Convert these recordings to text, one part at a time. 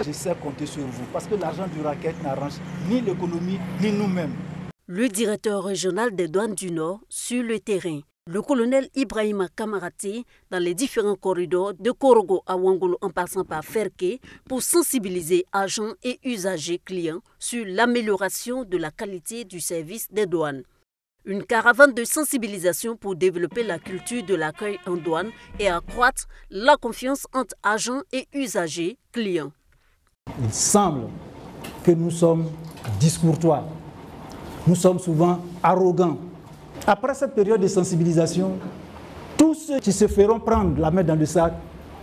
cas, je sais compter sur vous parce que l'argent du racket n'arrange ni l'économie ni nous-mêmes. Le directeur régional des douanes du Nord sur le terrain, le colonel Ibrahima Kamarati, dans les différents corridors de Korogo à Wangolo en passant par Ferke, pour sensibiliser agents et usagers clients sur l'amélioration de la qualité du service des douanes. Une caravane de sensibilisation pour développer la culture de l'accueil en douane et accroître la confiance entre agents et usagers clients. Il semble que nous sommes discourtois. Nous sommes souvent arrogants. Après cette période de sensibilisation, tous ceux qui se feront prendre la main dans le sac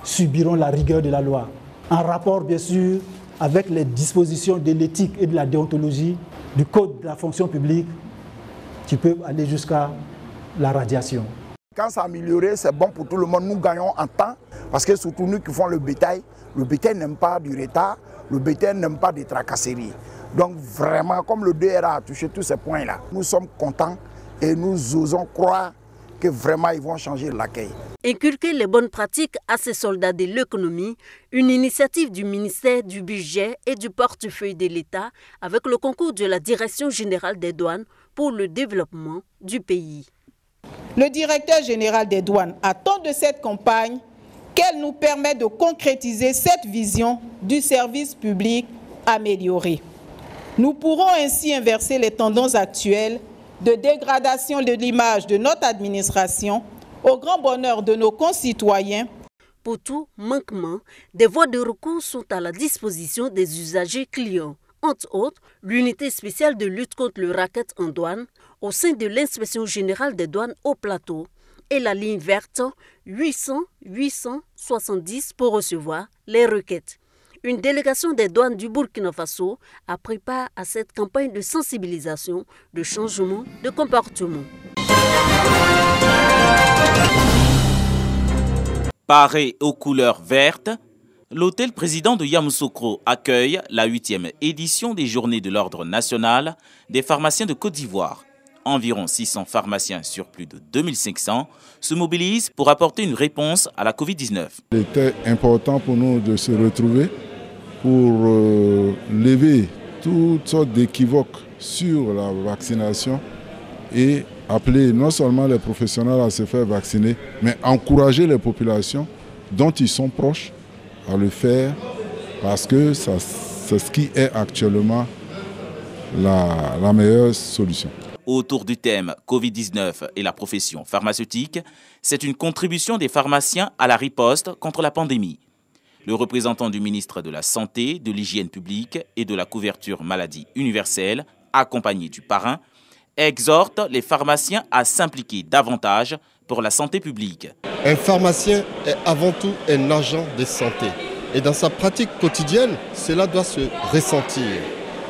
subiront la rigueur de la loi. En rapport, bien sûr, avec les dispositions de l'éthique et de la déontologie du Code de la fonction publique, qui peut aller jusqu'à la radiation. Quand c'est amélioré, c'est bon pour tout le monde. Nous gagnons en temps, parce que surtout nous qui font le bétail n'aime pas du retard, le bétail n'aime pas des tracasseries. Donc vraiment, comme le DRA a touché tous ces points-là, nous sommes contents et nous osons croire que vraiment ils vont changer l'accueil. Inculquer les bonnes pratiques à ces soldats de l'économie, une initiative du ministère du Budget et du portefeuille de l'État avec le concours de la Direction générale des douanes pour le développement du pays. Le directeur général des douanes attend de cette campagne qu'elle nous permette de concrétiser cette vision du service public amélioré. Nous pourrons ainsi inverser les tendances actuelles de dégradation de l'image de notre administration au grand bonheur de nos concitoyens. Pour tout manquement, des voies de recours sont à la disposition des usagers clients. Entre autres, l'unité spéciale de lutte contre le racket en douane au sein de l'inspection générale des douanes au plateau et la ligne verte 800-870 pour recevoir les requêtes. Une délégation des douanes du Burkina Faso a pris part à cette campagne de sensibilisation de changement de comportement. Paré aux couleurs vertes, l'hôtel président de Yamoussoukro accueille la 8e édition des Journées de l'Ordre national des pharmaciens de Côte d'Ivoire. Environ 600 pharmaciens sur plus de 2500 se mobilisent pour apporter une réponse à la Covid-19. Il était important pour nous de se retrouver pour lever toutes sortes d'équivoques sur la vaccination et appeler non seulement les professionnels à se faire vacciner, mais encourager les populations dont ils sont proches à le faire parce que c'est ce qui est actuellement la meilleure solution. Autour du thème Covid-19 et la profession pharmaceutique, c'est une contribution des pharmaciens à la riposte contre la pandémie. Le représentant du ministre de la Santé, de l'Hygiène publique et de la couverture maladie universelle, accompagné du parrain, exhorte les pharmaciens à s'impliquer davantage pour la santé publique. Un pharmacien est avant tout un agent de santé. Et dans sa pratique quotidienne, cela doit se ressentir.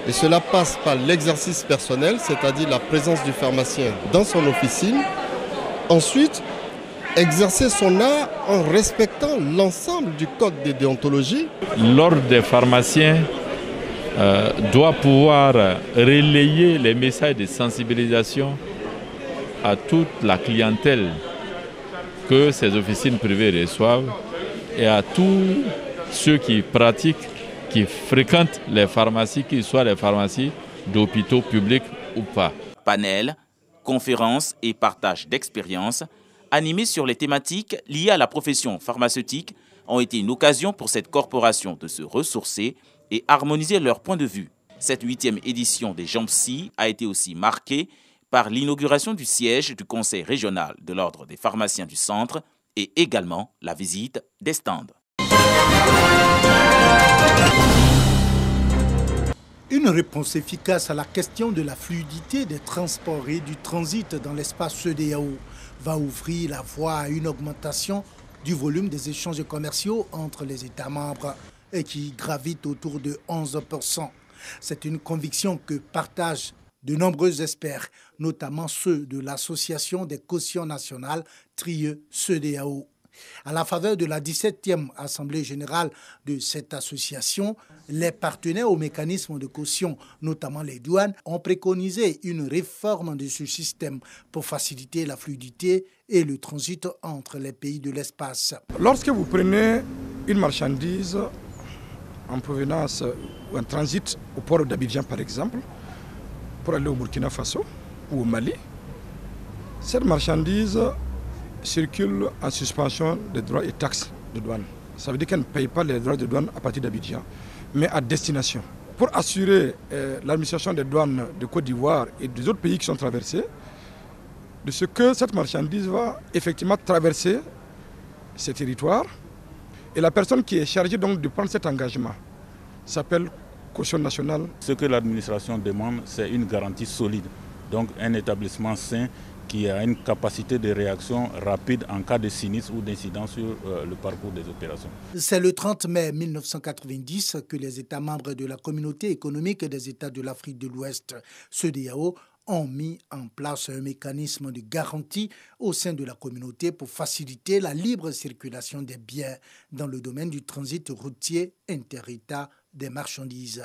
Et cela passe par l'exercice personnel, c'est-à-dire la présence du pharmacien dans son officine. Ensuite, exercer son art en respectant l'ensemble du code de déontologie. L'ordre des pharmaciens doit pouvoir relayer les messages de sensibilisation à toute la clientèle que ces officines privées reçoivent et à tous ceux qui pratiquent, qui fréquentent les pharmacies, qu'ils soient les pharmacies d'hôpitaux publics ou pas. Panel, conférences et partage d'expériences animés sur les thématiques liées à la profession pharmaceutique ont été une occasion pour cette corporation de se ressourcer et harmoniser leurs points de vue. Cette 8e édition des JAMPSI a été aussi marquée par l'inauguration du siège du Conseil régional de l'Ordre des pharmaciens du Centre et également la visite des stands. Une réponse efficace à la question de la fluidité des transports et du transit dans l'espace CEDEAO va ouvrir la voie à une augmentation du volume des échanges commerciaux entre les États membres et qui gravite autour de 11%. C'est une conviction que partagent de nombreux experts, notamment ceux de l'Association des cautions nationales TRIE CEDEAO. À la faveur de la 17e Assemblée générale de cette association, les partenaires au mécanisme de caution, notamment les douanes, ont préconisé une réforme de ce système pour faciliter la fluidité et le transit entre les pays de l'espace. Lorsque vous prenez une marchandise en provenance ou en transit au port d'Abidjan par exemple, pour aller au Burkina Faso ou au Mali, cette marchandise circule en suspension des droits et taxes de douane. Ça veut dire qu'elle ne paye pas les droits de douane à partir d'Abidjan, mais à destination. Pour assurer l'administration des douanes de Côte d'Ivoire et des autres pays qui sont traversés, de ce que cette marchandise va effectivement traverser ces territoires, et la personne qui est chargée donc de prendre cet engagement s'appelle caution nationale. Ce que l'administration demande, c'est une garantie solide, donc un établissement sain qui a une capacité de réaction rapide en cas de sinistre ou d'incident sur le parcours des opérations. C'est le 30 mai 1990 que les États membres de la Communauté économique des États de l'Afrique de l'Ouest, CEDEAO, ont mis en place un mécanisme de garantie au sein de la communauté pour faciliter la libre circulation des biens dans le domaine du transit routier inter-État des marchandises.